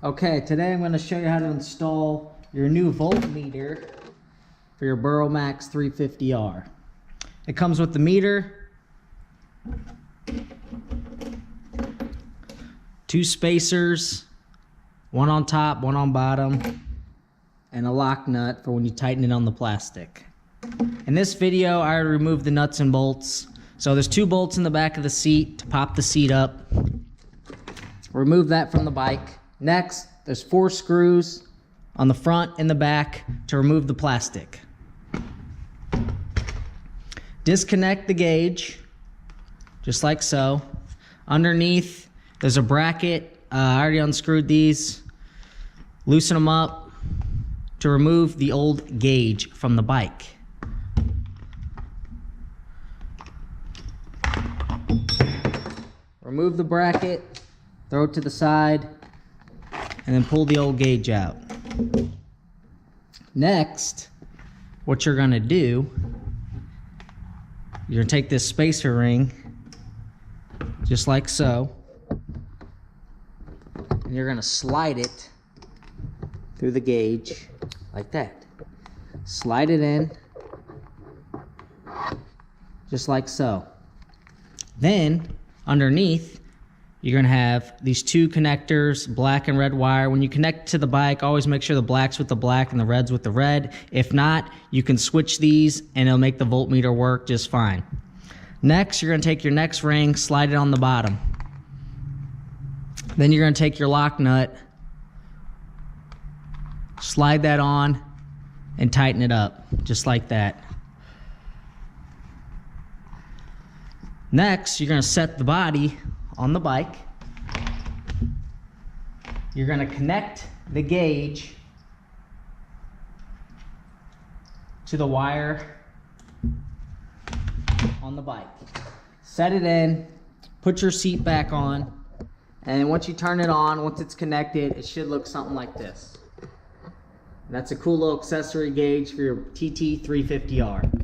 Okay, today I'm going to show you how to install your new voltmeter for your Max 350R. It comes with the meter, 2 spacers, one on top, one on bottom, and a lock nut for when you tighten it on the plastic. In this video, I already removed the nuts and bolts. So there's 2 bolts in the back of the seat to pop the seat up. Remove that from the bike. Next, there's 4 screws on the front and the back to remove the plastic. Disconnect the gauge, just like so. Underneath, there's a bracket. I already unscrewed these. Loosen them up to remove the old gauge from the bike. Remove the bracket, throw it to the side, and then pull the old gauge out. Next, what you're gonna do, you're gonna take this spacer ring, just like so, and you're gonna slide it through the gauge, like that. Slide it in, just like so. Then, underneath, you're gonna have these 2 connectors, black and red wire. When you connect to the bike, always make sure the black's with the black and the red's with the red. If not, you can switch these and it'll make the voltmeter work just fine. Next, you're gonna take your next ring, slide it on the bottom. Then you're gonna take your lock nut, slide that on, and tighten it up, just like that. Next, you're gonna set the body on the bike. You're gonna connect the gauge to the wire on the bike. Set it in, put your seat back on, and once you turn it on, once it's connected, it should look something like this. And that's a cool little accessory gauge for your TT350R.